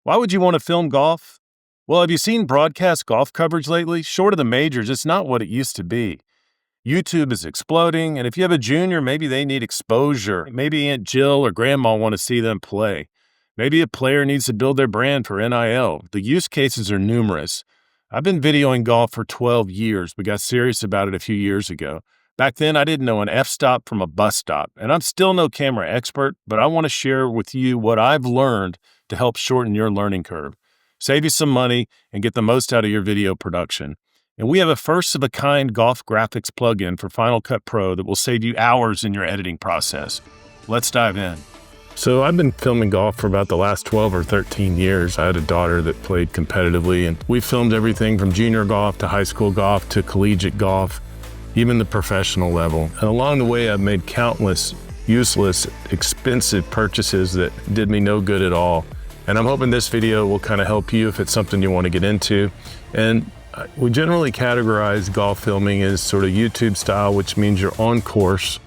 Why would you want to film golf? Well, have you seen broadcast golf coverage lately? Short of the majors, it's not what it used to be. YouTube is exploding, and if you have a junior, maybe they need exposure. Maybe Aunt Jill or Grandma want to see them play. Maybe a player needs to build their brand for NIL. The use cases are numerous. I've been videoing golf for 12 years, but got serious about it a few years ago. Back then, I didn't know an f-stop from a bus stop, and I'm still no camera expert, but I want to share with you what I've learned to help shorten your learning curve, save you some money, and get the most out of your video production. And we have a first-of-a-kind golf graphics plugin for Final Cut Pro that will save you hours in your editing process. Let's dive in. So I've been filming golf for about the last 12 or 13 years. I had a daughter that played competitively, and we filmed everything from junior golf to high school golf to collegiate golf, even the professional level. And along the way, I've made countless useless, expensive purchases that did me no good at all. And I'm hoping this video will kind of help you if it's something you want to get into. And we generally categorize golf filming as sort of YouTube style, which means you're on course,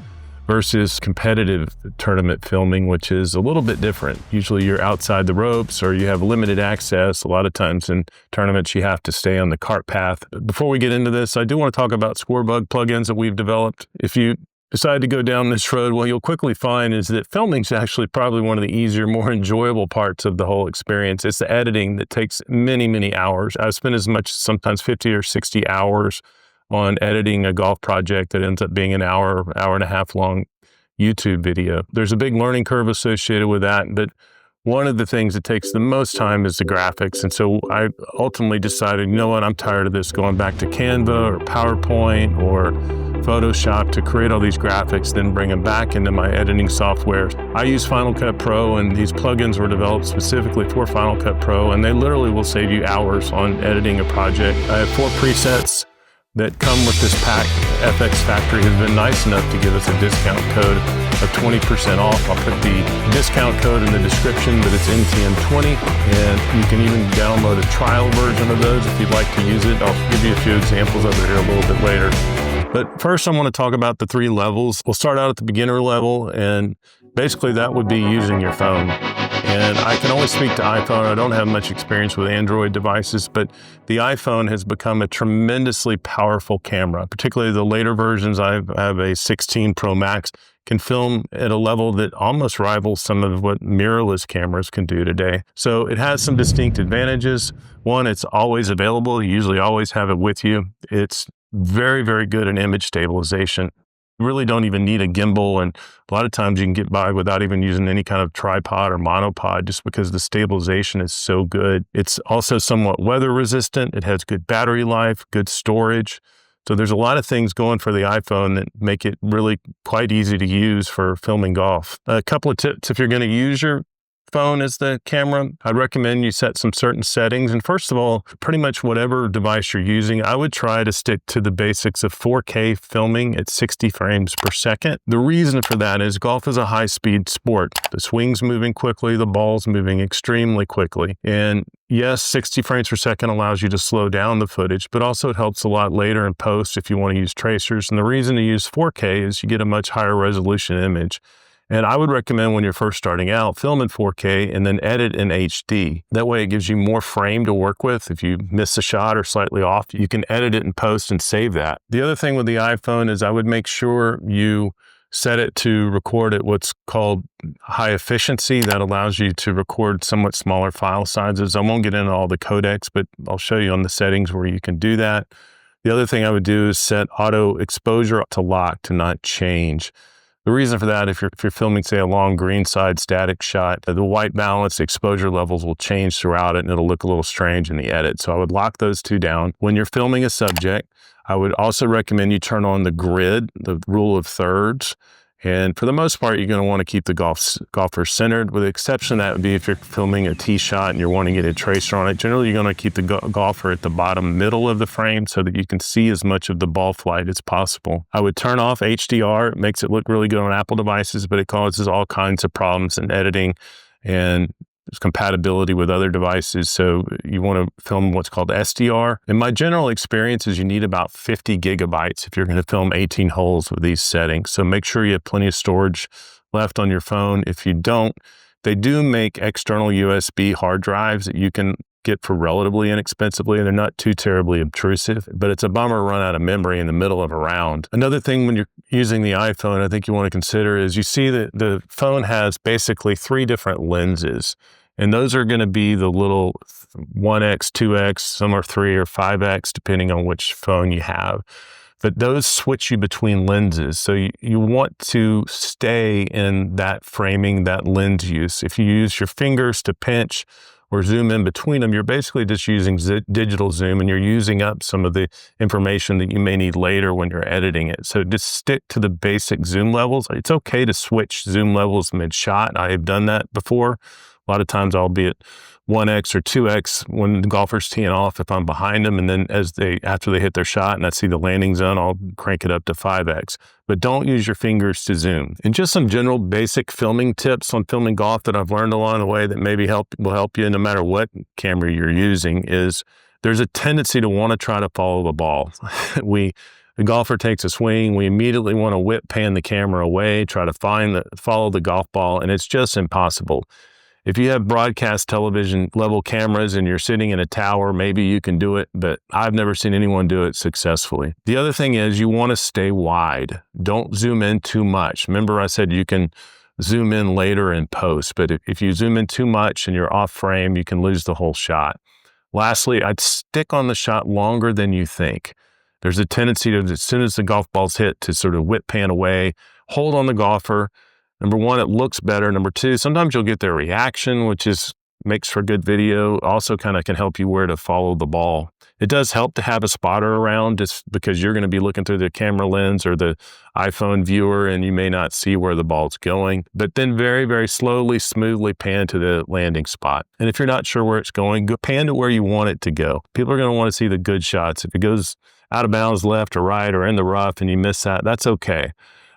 versus competitive tournament filming, which is a little bit different. Usually you're outside the ropes or you have limited access. A lot of times in tournaments, you have to stay on the cart path. Before we get into this, I do want to talk about Scorebug plugins that we've developed. If you decide to go down this road, what you'll quickly find is that filming is actually probably one of the easier, more enjoyable parts of the whole experience. It's the editing that takes many, many hours. I've spent as much as sometimes 50 or 60 hours on editing a golf project that ends up being an hour and a half long YouTube video. There's a big learning curve associated with that, but one of the things that takes the most time is the graphics. And so I ultimately decided, you know what, I'm tired of this, going back to Canva or PowerPoint or Photoshop to create all these graphics, then bring them back into my editing software. I use Final Cut Pro, and these plugins were developed specifically for Final Cut Pro, and they literally will save you hours on editing a project. I have 4 presets that come with this pack. FX30 has been nice enough to give us a discount code of 20% off. I'll put the discount code in the description, but it's NTM20, and you can even download a trial version of those if you'd like to use it. I'll give you a few examples of it here a little bit later. But first, I want to talk about the 3 levels. We'll start out at the beginner level, and basically that would be using your phone. And I can only speak to iPhone. I don't have much experience with Android devices, but the iPhone has become a tremendously powerful camera. Particularly the later versions, I have a 16 Pro Max, can film at a level that almost rivals some of what mirrorless cameras can do today. So it has some distinct advantages. One, it's always available. You usually always have it with you. It's very, very good in image stabilization. You really don't even need a gimbal, and a lot of times you can get by without even using any kind of tripod or monopod just because the stabilization is so good. It's also somewhat weather resistant. It has good battery life, good storage. So there's a lot of things going for the iPhone that make it really quite easy to use for filming golf. A couple of tips if you're going to use your phone as the camera, I'd recommend you set some certain settings. And first of all, pretty much whatever device you're using, I would try to stick to the basics of 4K filming at 60 frames per second. The reason for that is golf is a high-speed sport. The swing's moving quickly, the ball's moving extremely quickly. And yes, 60 frames per second allows you to slow down the footage, but also it helps a lot later in post if you want to use tracers. And the reason to use 4K is you get a much higher resolution image. And I would recommend when you're first starting out, film in 4K and then edit in HD. That way it gives you more frame to work with. If you miss a shot or slightly off, you can edit it in post and save that. The other thing with the iPhone is I would make sure you set it to record at what's called high efficiency. That allows you to record somewhat smaller file sizes. I won't get into all the codecs, but I'll show you on the settings where you can do that. The other thing I would do is set auto exposure to lock to not change. The reason for that, if you're filming, say, a long greenside static shot, the white balance exposure levels will change throughout it and it'll look a little strange in the edit. So I would lock those 2 down. When you're filming a subject, I would also recommend you turn on the grid, the rule of thirds. And for the most part, you're going to want to keep the golfer centered, with the exception that would be if you're filming a tee shot and you're wanting to get a tracer on it. Generally, you're going to keep the golfer at the bottom middle of the frame so that you can see as much of the ball flight as possible. I would turn off HDR. It makes it look really good on Apple devices, but it causes all kinds of problems in editing and there's compatibility with other devices. So you want to film what's called SDR. And my general experience is you need about 50 gigabytes if you're going to film 18 holes with these settings. So make sure you have plenty of storage left on your phone. If you don't, They do make external USB hard drives that you can get for relatively inexpensively. They're not too terribly obtrusive, but it's a bummer to run out of memory in the middle of a round. Another thing when you're using the iPhone, I think you want to consider is you see that the phone has basically 3 different lenses. And those are going to be the little 1x, 2x, some are 3 or 5x, depending on which phone you have. But those switch you between lenses. So you want to stay in that framing, that lens use. If you use your fingers to pinch or zoom in between them, you're basically just using digital zoom, and you're using up some of the information that you may need later when you're editing it. So just stick to the basic zoom levels. It's okay to switch zoom levels mid-shot. I have done that before. A lot of times I'll be at 1x or 2x when the golfer's teeing off if I'm behind them, and then after they hit their shot and I see the landing zone, I'll crank it up to 5x. But don't use your fingers to zoom. And just some general basic filming tips on filming golf that I've learned along the way that maybe will help you no matter what camera you're using is there's a tendency to want to try to follow the ball. The golfer takes a swing, we immediately want to whip pan the camera away, try to follow the golf ball, and it's just impossible. If you have broadcast television level cameras and you're sitting in a tower, maybe you can do it, but I've never seen anyone do it successfully. The other thing is you want to stay wide. Don't zoom in too much. Remember I said you can zoom in later in post, but if you zoom in too much and you're off frame, you can lose the whole shot. Lastly, I'd stick on the shot longer than you think. There's a tendency to, as soon as the golf ball's hit, to sort of whip pan away, hold on the golfer. Number one, it looks better. Number two, sometimes you'll get their reaction, which makes for good video. Also kind of can help you where to follow the ball. It does help to have a spotter around just because you're going to be looking through the camera lens or the iPhone viewer and you may not see where the ball's going. But then very, very slowly, smoothly pan to the landing spot. And if you're not sure where it's going, go pan to where you want it to go. People are going to want to see the good shots. If it goes out of bounds left or right or in the rough and you miss that, that's okay.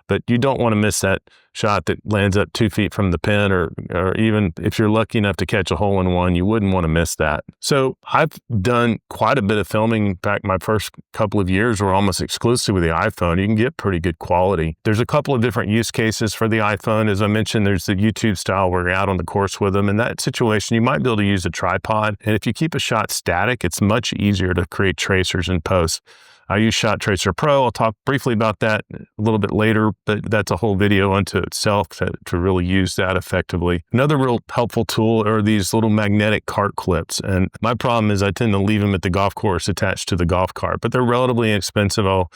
But you don't want to miss that shot that lands up 2 feet from the pin, or even if you're lucky enough to catch a hole in one, you wouldn't want to miss that. So I've done quite a bit of filming. In fact, my first couple of years were almost exclusively with the iPhone. You can get pretty good quality. There's a couple of different use cases for the iPhone. As I mentioned, there's the YouTube style where you're out on the course with them. In that situation, you might be able to use a tripod. And if you keep a shot static, it's much easier to create tracers in post. I use Shot Tracer Pro. I'll talk briefly about that a little bit later, but that's a whole video unto itself to really use that effectively. Another real helpful tool are these little magnetic cart clips. And my problem is I tend to leave them at the golf course attached to the golf cart, but they're relatively inexpensive. I'll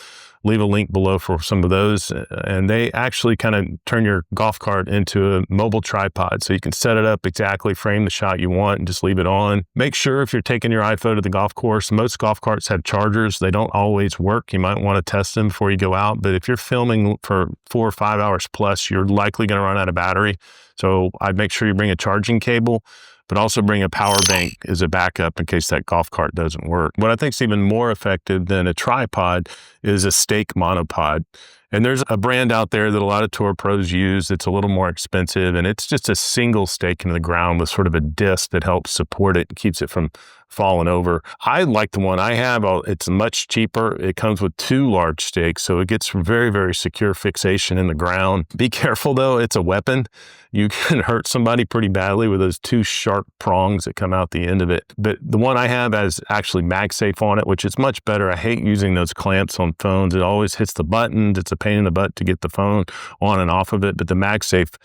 leave a link below for some of those. And they actually kind of turn your golf cart into a mobile tripod. So you can set it up exactly, frame the shot you want, and just leave it on. Make sure if you're taking your iPhone to the golf course, most golf carts have chargers. They don't always work. You might want to test them before you go out. But if you're filming for 4 or 5 hours plus, you're likely going to run out of battery. So I'd make sure you bring a charging cable, but also bring a power bank as a backup in case that golf cart doesn't work. What I think is even more effective than a tripod is a stake monopod. And there's a brand out there that a lot of tour pros use. It's a little more expensive, and it's just a single stake into the ground with sort of a disc that helps support it and keeps it from falling over. I like the one I have. It's much cheaper. It comes with 2 large stakes, so it gets very, very secure fixation in the ground. Be careful though, it's a weapon. You can hurt somebody pretty badly with those 2 sharp prongs that come out the end of it. But the one I have has actually MagSafe on it, which is much better. I hate using those clamps on phones. It always hits the buttons. It's a pain in the butt to get the phone on and off of it, but the MagSafe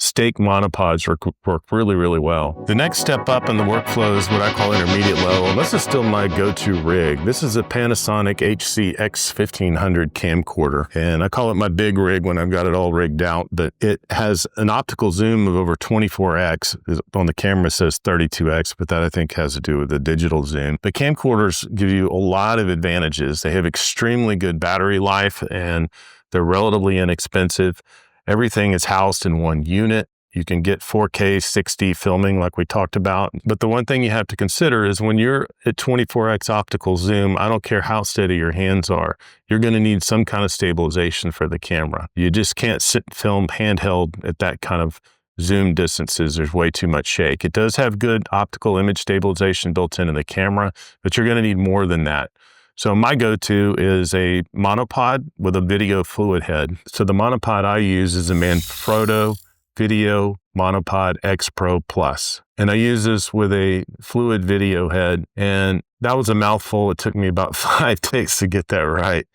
stake monopods work really, really well. The next step up in the workflow is what I call intermediate level. And this is still my go-to rig. This is a Panasonic HC-X1500 camcorder. And I call it my big rig when I've got it all rigged out, but it has an optical zoom of over 24x. On the camera it says 32x, but that I think has to do with the digital zoom. But camcorders give you a lot of advantages. They have extremely good battery life and they're relatively inexpensive. Everything is housed in one unit. You can get 4K 60 filming like we talked about. But the one thing you have to consider is when you're at 24x optical zoom, I don't care how steady your hands are, you're going to need some kind of stabilization for the camera. You just can't sit and film handheld at that kind of zoom distances. There's way too much shake. It does have good optical image stabilization built into the camera, but you're going to need more than that. So my go-to is a monopod with a video fluid head. So the monopod I use is a Manfrotto Video Monopod X Pro Plus. And I use this with a fluid video head, and that was a mouthful. It took me about 5 takes to get that right.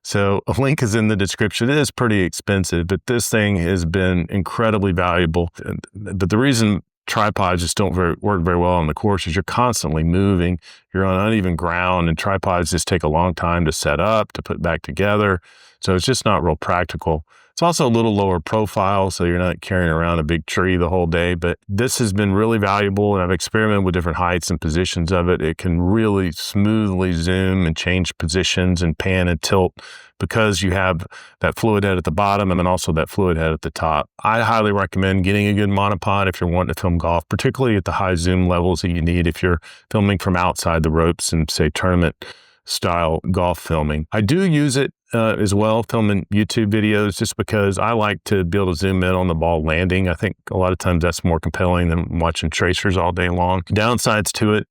So a link is in the description. It is pretty expensive, but this thing has been incredibly valuable. But the reason tripods just don't work very well on the course is you're constantly moving. You're on uneven ground, and tripods just take a long time to set up, to put back together. So it's just not real practical. It's also a little lower profile, so you're not carrying around a big tree the whole day, but this has been really valuable, and I've experimented with different heights and positions of it. It can really smoothly zoom and change positions and pan and tilt because you have that fluid head at the bottom and then also that fluid head at the top. I highly recommend getting a good monopod if you're wanting to film golf, particularly at the high zoom levels that you need if you're filming from outside the ropes and, say, tournament style golf filming. I do use it as well, filming YouTube videos, just because I like to be able to zoom in on the ball landing. I think a lot of times that's more compelling than watching tracers all day long. Downsides to it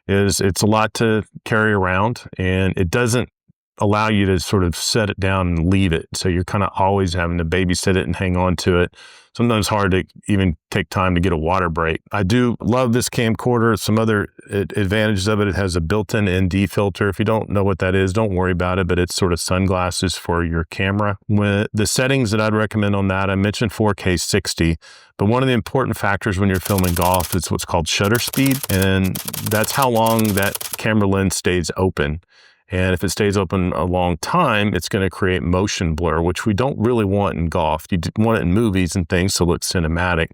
is it's a lot to carry around, and it doesn't allow you to sort of set it down and leave it. So you're kind of always having to babysit it and hang on to it. Sometimes hard to even take time to get a water break. I do love this camcorder. Some other advantages of it. It has a built-in ND filter. If you don't know what that is, don't worry about it, but it's sort of sunglasses for your camera. When the settings that I'd recommend on that, I mentioned 4K 60, but one of the important factors when you're filming golf is what's called shutter speed, and that's how long that camera lens stays open. And if it stays open a long time, it's going to create motion blur, which we don't really want in golf. You want it in movies and things to look cinematic.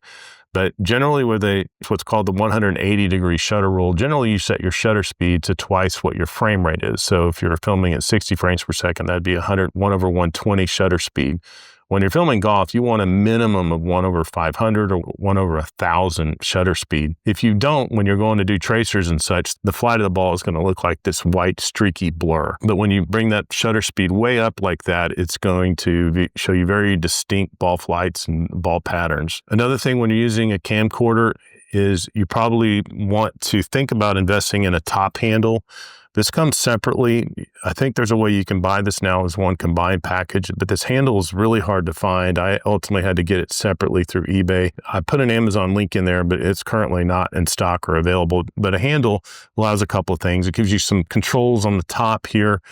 But generally with what's called the 180-degree shutter rule, generally you set your shutter speed to twice what your frame rate is. So if you're filming at 60 frames per second, that'd be 1/120 shutter speed. When you're filming golf, you want a minimum of 1/500 or 1/1000 shutter speed. If you don't, when you're going to do tracers and such, the flight of the ball is going to look like this white streaky blur. But when you bring that shutter speed way up like that, it's going to show you very distinct ball flights and ball patterns. Another thing when you're using a camcorder is you probably want to think about investing in a top handle. This comes separately. I think there's a way you can buy this now as one combined package, but this handle is really hard to find. I ultimately had to get it separately through eBay. I put an Amazon link in there, but it's currently not in stock or available. But a handle allows a couple of things. It gives you some controls on the top here,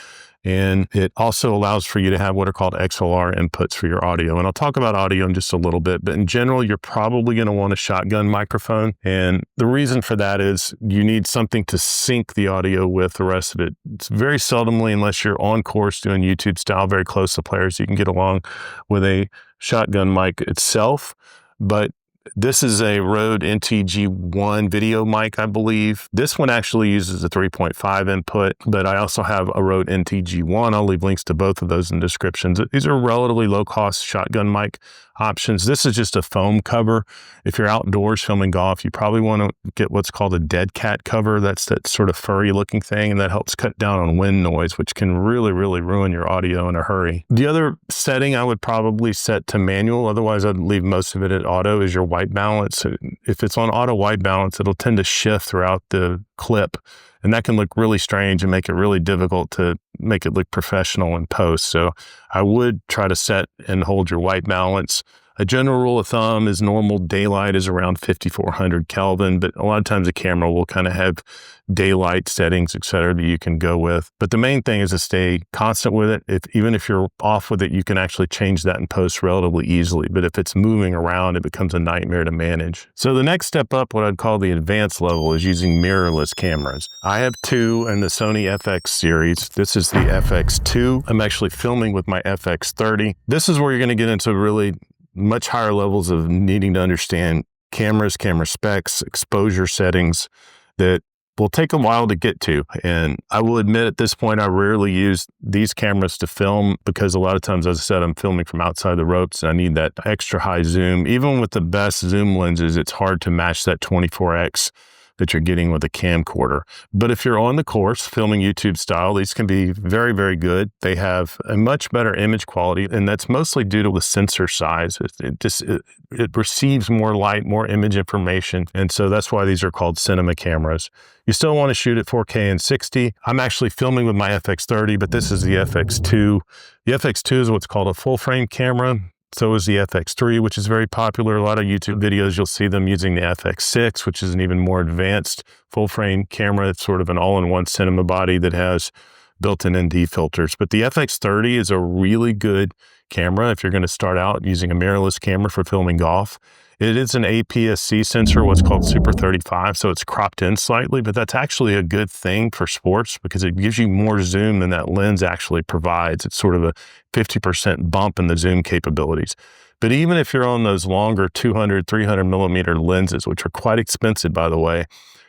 and it also allows for you to have what are called XLR inputs for your audio. And I'll talk about audio in just a little bit, but in general, you're probably going to want a shotgun microphone. And the reason for that is you need something to sync the audio with the rest of it. It's very seldomly, unless you're on course doing YouTube style, very close to players, you can get along with a shotgun mic itself. But this is a Rode NTG1 video mic, I believe. This one actually uses a 3.5 input, but I also have a Rode NTG1. I'll leave links to both of those in the descriptions. These are relatively low-cost shotgun mic options. This is just a foam cover. If you're outdoors filming golf, you probably want to get what's called a dead cat cover. That's that sort of furry looking thing, and that helps cut down on wind noise, which can really, really ruin your audio in a hurry. The other setting I would probably set to manual, otherwise I'd leave most of it at auto, is your white balance. If it's on auto white balance, it'll tend to shift throughout the clip, and that can look really strange and make it really difficult to make it look professional in post. So I would try to set and hold your white balance. A general rule of thumb is normal daylight is around 5400 Kelvin, but a lot of times the camera will kind of have daylight settings, etc., that you can go with. But the main thing is to stay constant with it. Even if you're off with it, you can actually change that in post relatively easily. But if it's moving around, it becomes a nightmare to manage. So the next step up, what I'd call the advanced level, is using mirrorless cameras. I have two in the Sony FX series. This is the FX2. I'm actually filming with my FX30. This is where you're going to get into really much higher levels of needing to understand cameras, camera specs, exposure settings that will take a while to get to. And I will admit at this point, I rarely use these cameras to film because a lot of times, as I said, I'm filming from outside the ropes and I need that extra high zoom. Even with the best zoom lenses, it's hard to match that 24x that you're getting with a camcorder. But if you're on the course filming YouTube style, these can be very, very good. They have a much better image quality, and that's mostly due to the sensor size. It receives more light, more image information, and so that's why these are called cinema cameras. You still want to shoot at 4K and 60. I'm actually filming with my FX30, but this is the FX2. The FX2 is what's called a full frame camera. So is the FX3, which is very popular. A lot of YouTube videos, you'll see them using the FX6, which is an even more advanced full frame camera. It's sort of an all-in-one cinema body that has built-in ND filters. But the FX30 is a really good camera if you're going to start out using a mirrorless camera for filming golf. It is an APS-C sensor, what's called Super 35, so it's cropped in slightly, but that's actually a good thing for sports because it gives you more zoom than that lens actually provides. It's sort of a 50% bump in the zoom capabilities. But even if you're on those longer 200, 300 millimeter lenses, which are quite expensive, by the way,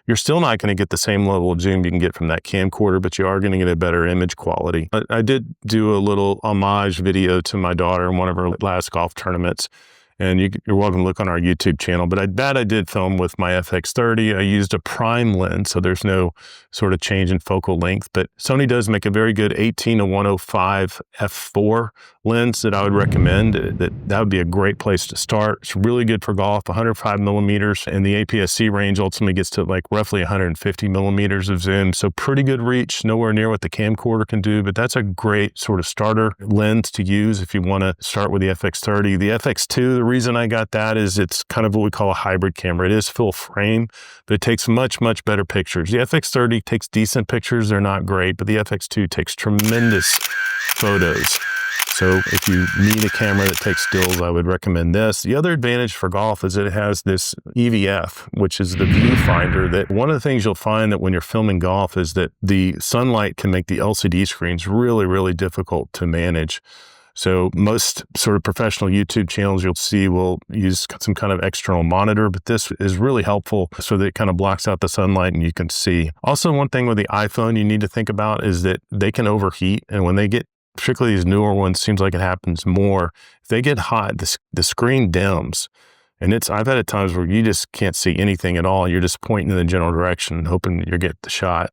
you're still not going to get the same level of zoom you can get from that camcorder, but you are going to get a better image quality. I did do a little homage video to my daughter in one of her last golf tournaments. And you're welcome to look on our YouTube channel. But I did film with my FX30. I used a prime lens, so there's no sort of change in focal length. But Sony does make a very good 18-105 f4 lens that I would recommend. That would be a great place to start. It's really good for golf, 105 millimeters. And the APS-C range ultimately gets to like roughly 150 millimeters of zoom. So pretty good reach, nowhere near what the camcorder can do. But that's a great sort of starter lens to use if you want to start with the FX30. The FX2, the reason I got that is it's kind of what we call a hybrid camera. It is full frame, but it takes much, much better pictures. The FX30 takes decent pictures. They're not great, but the FX2 takes tremendous photos. So if you need a camera that takes stills, I would recommend this. The other advantage for golf is that it has this EVF, which is the viewfinder. That one of the things you'll find that when you're filming golf is that the sunlight can make the LCD screens really, really difficult to manage. So most sort of professional YouTube channels you'll see will use some kind of external monitor, but this is really helpful so that it kind of blocks out the sunlight and you can see. Also, one thing with the iPhone you need to think about is that they can overheat, and when they get, particularly these newer ones, seems like it happens more. If they get hot, the screen dims. And I've had at times where you just can't see anything at all. You're just pointing in the general direction, hoping you get the shot.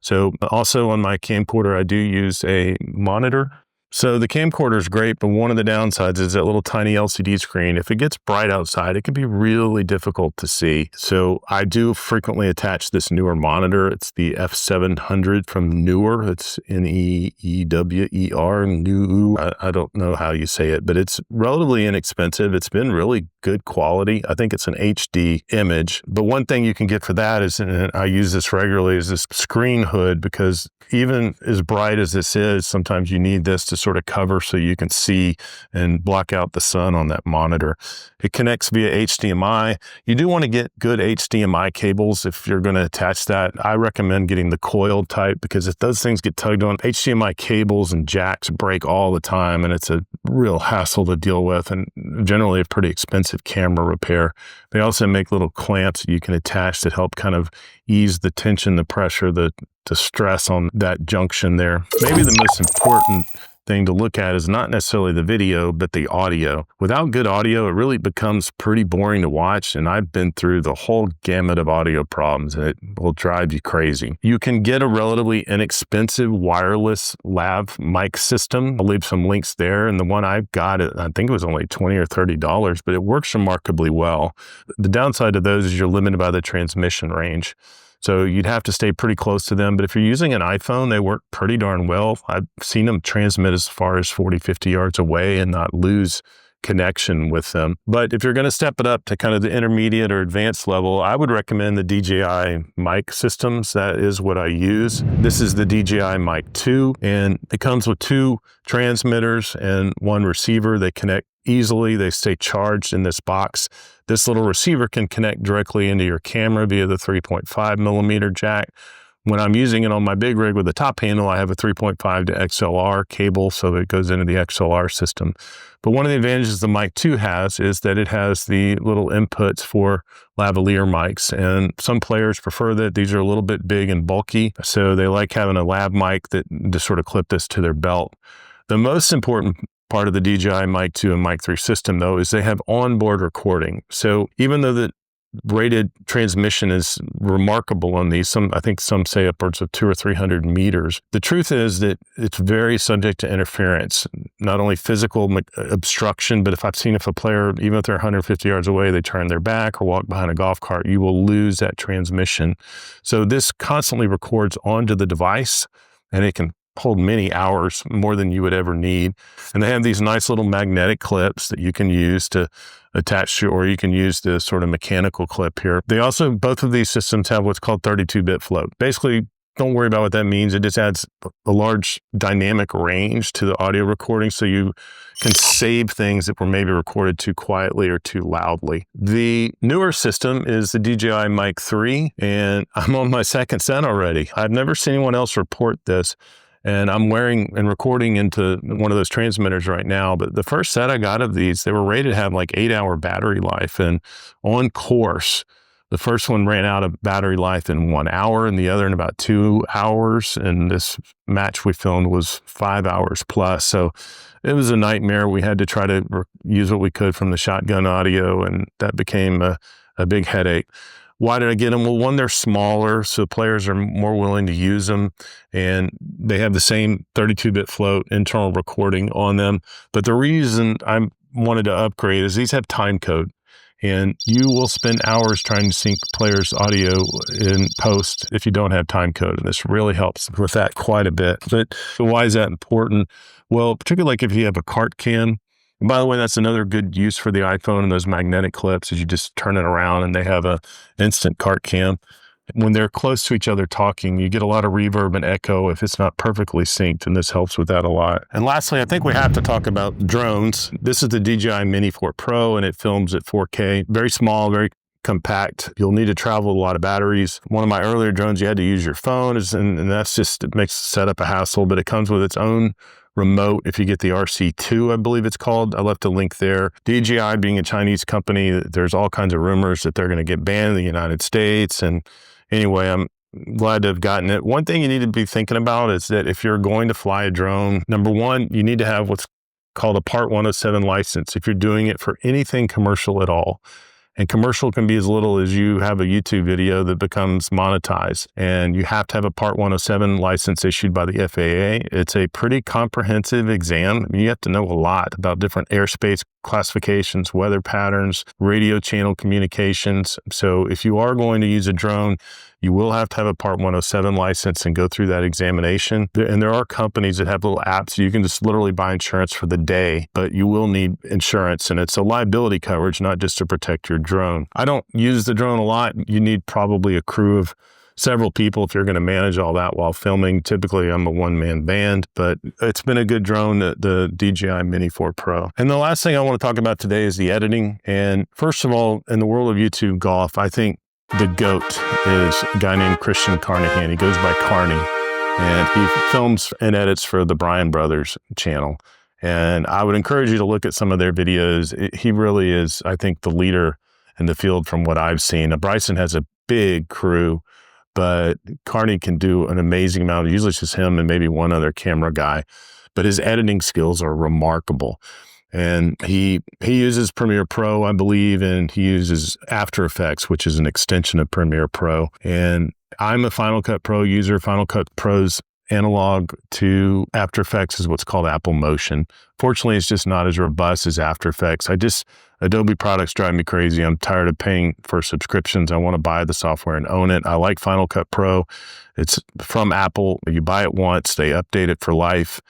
So also on my camcorder, I do use a monitor. So the camcorder is great, but one of the downsides is that little tiny LCD screen. If it gets bright outside, it can be really difficult to see. So I do frequently attach this newer monitor. It's the F700 from Neewer. It's Neewer, Neewer. I don't know how you say it, but it's relatively inexpensive. It's been really good quality. I think it's an HD image. But one thing you can get for that is, and I use this regularly, is this screen hood, because even as bright as this is, sometimes you need this to sort of cover so you can see and block out the sun on that monitor. It connects via HDMI. You do want to get good HDMI cables if you're going to attach that. I recommend getting the coiled type, because if those things get tugged on, HDMI cables and jacks break all the time, and it's a real hassle to deal with, and generally a pretty expensive camera repair. They also make little clamps you can attach that help kind of ease the tension, the pressure, the stress on that junction there. Maybe the most important thing to look at is not necessarily the video, but the audio. Without good audio, it really becomes pretty boring to watch, and I've been through the whole gamut of audio problems, and it will drive you crazy. You can get a relatively inexpensive wireless lav mic system. I'll leave some links there, and the one I've got, I think it was only $20 or $30, but it works remarkably well. The downside of those is you're limited by the transmission range. So you'd have to stay pretty close to them. But if you're using an iPhone, they work pretty darn well. I've seen them transmit as far as 40, 50 yards away and not lose connection with them. But if you're going to step it up to kind of the intermediate or advanced level, I would recommend the DJI Mic systems. That is what I use. This is the DJI Mic 2, and it comes with 2 transmitters and 1 receiver. They connect easily. They stay charged in this box. This little receiver can connect directly into your camera via the 3.5 millimeter jack. When I'm using it on my big rig with the top handle, I have a 3.5 to XLR cable, so it goes into the XLR system. But one of the advantages the Mic 2 has is that it has the little inputs for lavalier mics, and some players prefer that. These are a little bit big and bulky, so they like having a lav mic that just sort of clip this to their belt. The most important part of the DJI Mic 2 and Mic 3 system, though, is they have onboard recording. So even though the rated transmission is remarkable on these, I think some say upwards of 200 or 300 meters, the truth is that it's very subject to interference, not only physical obstruction, but if a player, even if they're 150 yards away, they turn their back or walk behind a golf cart, you will lose that transmission. So this constantly records onto the device, and it can hold many hours, more than you would ever need. And they have these nice little magnetic clips that you can use to attach to, or you can use the sort of mechanical clip here. They also, both of these systems have what's called 32-bit float. Basically, don't worry about what that means. It just adds a large dynamic range to the audio recording, so you can save things that were maybe recorded too quietly or too loudly. The newer system is the DJI Mic 3, and I'm on my second set already. I've never seen anyone else report this, and I'm wearing and recording into one of those transmitters right now. But the first set I got of these, they were rated to have like 8-hour battery life, and on course, the first one ran out of battery life in 1 hour and the other in about 2 hours. And this match we filmed was 5 hours plus. So it was a nightmare. We had to try to use what we could from the shotgun audio, and that became a big headache. Why did I get them? Well, one, they're smaller, so players are more willing to use them, and they have the same 32-bit float internal recording on them. But the reason I wanted to upgrade is these have time code. And you will spend hours trying to sync players' audio in post if you don't have time code. And this really helps with that quite a bit. But why is that important? Well, particularly like if you have a cart cam. And by the way, that's another good use for the iPhone and those magnetic clips is you just turn it around and they have a instant cart cam. When they're close to each other talking, you get a lot of reverb and echo if it's not perfectly synced, and this helps with that a lot. And lastly, I think we have to talk about drones. This is the DJI Mini 4 Pro, and it films at 4K. Very small, very compact. You'll need to travel with a lot of batteries. One of my earlier drones, you had to use your phone, and that's just, it makes setup a hassle, but it comes with its own remote if you get the RC2, I believe it's called. I left a link there. DJI being a Chinese company, there's all kinds of rumors that they're going to get banned in the United States, and anyway, I'm glad to have gotten it. One thing you need to be thinking about is that if you're going to fly a drone, number one, you need to have what's called a Part 107 license if you're doing it for anything commercial at all. And commercial can be as little as you have a YouTube video that becomes monetized. And you have to have a Part 107 license issued by the FAA. It's a pretty comprehensive exam. You have to know a lot about different airspace classifications, weather patterns, radio channel communications. So if you are going to use a drone, you will have to have a Part 107 license and go through that examination. And there are companies that have little apps. You can just literally buy insurance for the day, but you will need insurance, and it's a liability coverage, not just to protect your drone. I don't use the drone a lot. You need probably a crew of several people if you're going to manage all that while filming. Typically, I'm a one-man band, but it's been a good drone, the DJI Mini 4 Pro. And the last thing I want to talk about today is the editing. And first of all, in the world of YouTube golf, I think the GOAT is a guy named Christian Carnahan. He goes by Carney, and he films and edits for the Bryan Brothers channel. And I would encourage you to look at some of their videos. He really is, I think, the leader in the field from what I've seen. Now, Bryson has a big crew, but Carney can do an amazing amount. Usually it's just him and maybe one other camera guy, but his editing skills are remarkable. And he uses Premiere Pro, I believe, and he uses After Effects, which is an extension of Premiere Pro. And I'm a Final Cut Pro user. Final Cut Pro's analog to After Effects is what's called Apple Motion. Fortunately, it's just not as robust as After Effects. Adobe products drive me crazy. I'm tired of paying for subscriptions. I want to buy the software and own it. I like Final Cut Pro. It's from Apple. You buy it once, they update it for life.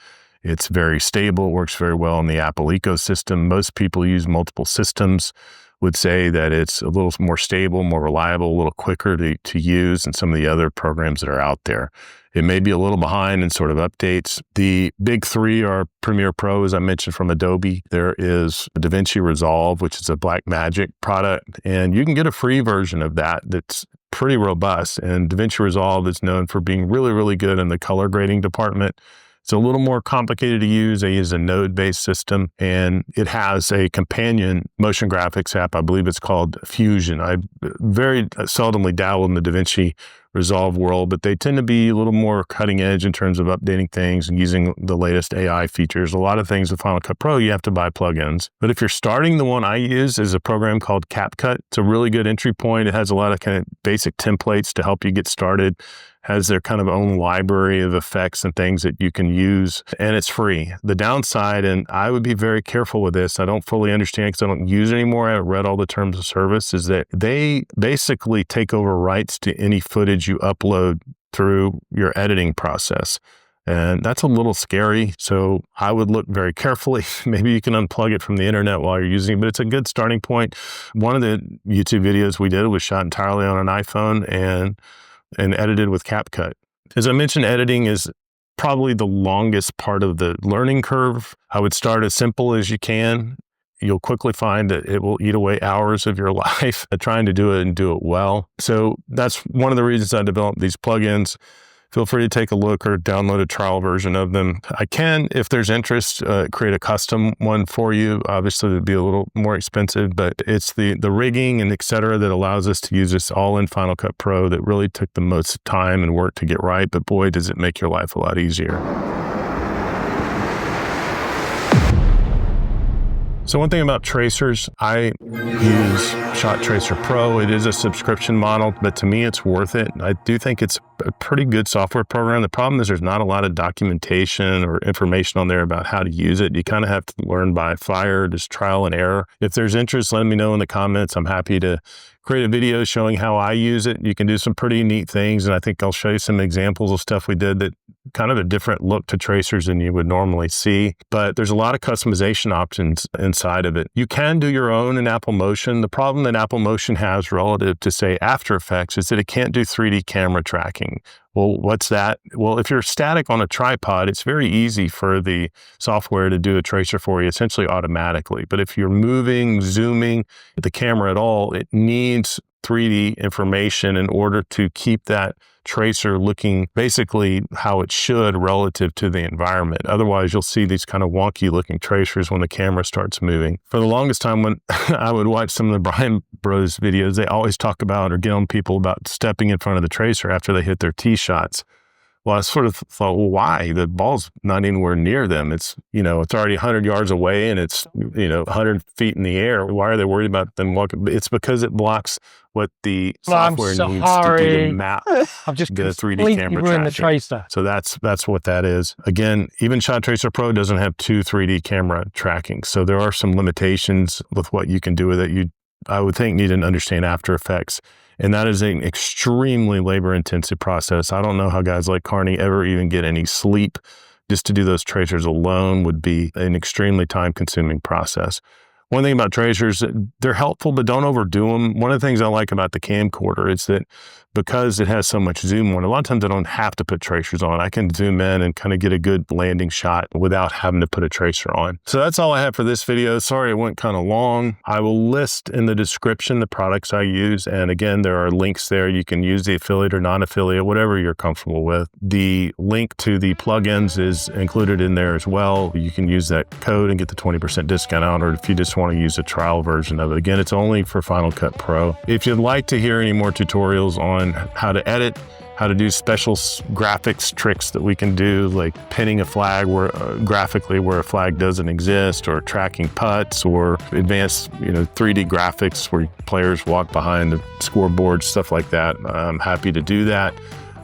It's very stable, works very well in the Apple ecosystem. Most people use multiple systems, would say that it's a little more stable, more reliable, a little quicker to use than some of the other programs that are out there. It may be a little behind in sort of updates. The big three are Premiere Pro, as I mentioned, from Adobe. There is DaVinci Resolve, which is a Blackmagic product, and you can get a free version of that that's pretty robust. And DaVinci Resolve is known for being really, really good in the color grading department. It's a little more complicated to use. They use a node-based system, and it has a companion motion graphics app. I believe it's called Fusion. I very seldomly dabble in the DaVinci Resolve world, but they tend to be a little more cutting edge in terms of updating things and using the latest AI features. A lot of things with Final Cut Pro, you have to buy plugins. But if you're starting, the one I use is a program called CapCut. It's a really good entry point. It has a lot of kind of basic templates to help you get started. Has their kind of own library of effects and things that you can use, and it's free. The downside, and I would be very careful with this, I don't fully understand because I don't use it anymore, I haven't read all the terms of service, is that they basically take over rights to any footage you upload through your editing process. And that's a little scary. So I would look very carefully. Maybe you can unplug it from the internet while you're using it, but it's a good starting point. One of the YouTube videos we did was shot entirely on an iPhone and edited with CapCut. As I mentioned, editing is probably the longest part of the learning curve. I would start as simple as you can. You'll quickly find that it will eat away hours of your life trying to do it and do it well. So that's one of the reasons I developed these plugins. Feel free to take a look or download a trial version of them. I can, if there's interest, create a custom one for you. Obviously, it'd be a little more expensive, but it's the rigging and et cetera that allows us to use this all in Final Cut Pro that really took the most time and work to get right. But boy, does it make your life a lot easier. So one thing about tracers, I use Shot Tracer Pro. It is a subscription model, but to me, it's worth it. I do think it's a pretty good software program. The problem is there's not a lot of documentation or information on there about how to use it. You kind of have to learn by fire, just trial and error. If there's interest, let me know in the comments. I'm happy to create a video showing how I use it. You can do some pretty neat things, and I think I'll show you some examples of stuff we did that kind of a different look to tracers than you would normally see. But there's a lot of customization options inside of it. You can do your own in Apple Motion. The problem that Apple Motion has relative to, say, After Effects is that it can't do 3D camera tracking. Well, what's that? Well, if you're static on a tripod, it's very easy for the software to do a tracer for you, essentially automatically. But if you're moving, zooming the camera at all, it needs 3D information in order to keep that tracer looking basically how it should relative to the environment. Otherwise, you'll see these kind of wonky looking tracers when the camera starts moving. For the longest time when I would watch some of the Bryan Bros videos, they always talk about or get on people about stepping in front of the tracer after they hit their tee shots. Well, I sort of thought, well, why? The ball's not anywhere near them. It's, it's already 100 yards away and it's, 100 feet in the air. Why are they worried about them walking? It's because it blocks what the software needs to do to map I've just the 3D camera tracking. The tracer. So that's what that is. Again, even Shot Tracer Pro doesn't have 2 3D camera tracking. So there are some limitations with what you can do with it. I would think, need to understand After Effects. And that is an extremely labor-intensive process. I don't know how guys like Carney ever even get any sleep. Just to do those tracers alone would be an extremely time-consuming process. One thing about tracers, they're helpful, but don't overdo them. One of the things I like about the camcorder is that because it has so much zoom on, a lot of times I don't have to put tracers on. I can zoom in and kind of get a good landing shot without having to put a tracer on. So that's all I have for this video. Sorry it went kind of long. I will list in the description the products I use. And again, there are links there. You can use the affiliate or non-affiliate, whatever you're comfortable with. The link to the plugins is included in there as well. You can use that code and get the 20% discount out, or if you just want to use a trial version of it. Again, it's only for Final Cut Pro. If you'd like to hear any more tutorials on how to edit, how to do special graphics tricks that we can do, like pinning a flag where graphically where a flag doesn't exist, or tracking putts, or advanced 3D graphics where players walk behind the scoreboard, stuff like that, I'm happy to do that.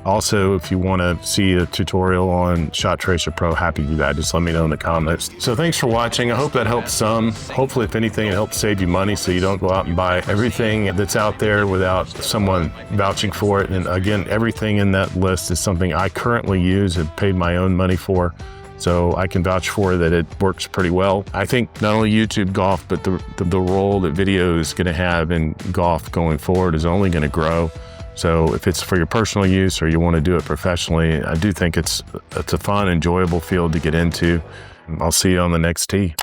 Also, if you want to see a tutorial on Shot Tracer Pro, happy to do that. Just let me know in the comments. So thanks for watching. I hope that helps some. Hopefully, if anything, it helps save you money so you don't go out and buy everything that's out there without someone vouching for it. And again, everything in that list is something I currently use and paid my own money for. So I can vouch for that it works pretty well. I think not only YouTube golf, but the role that video is going to have in golf going forward is only going to grow. So if it's for your personal use or you want to do it professionally, I do think it's a fun, enjoyable field to get into. I'll see you on the next tee.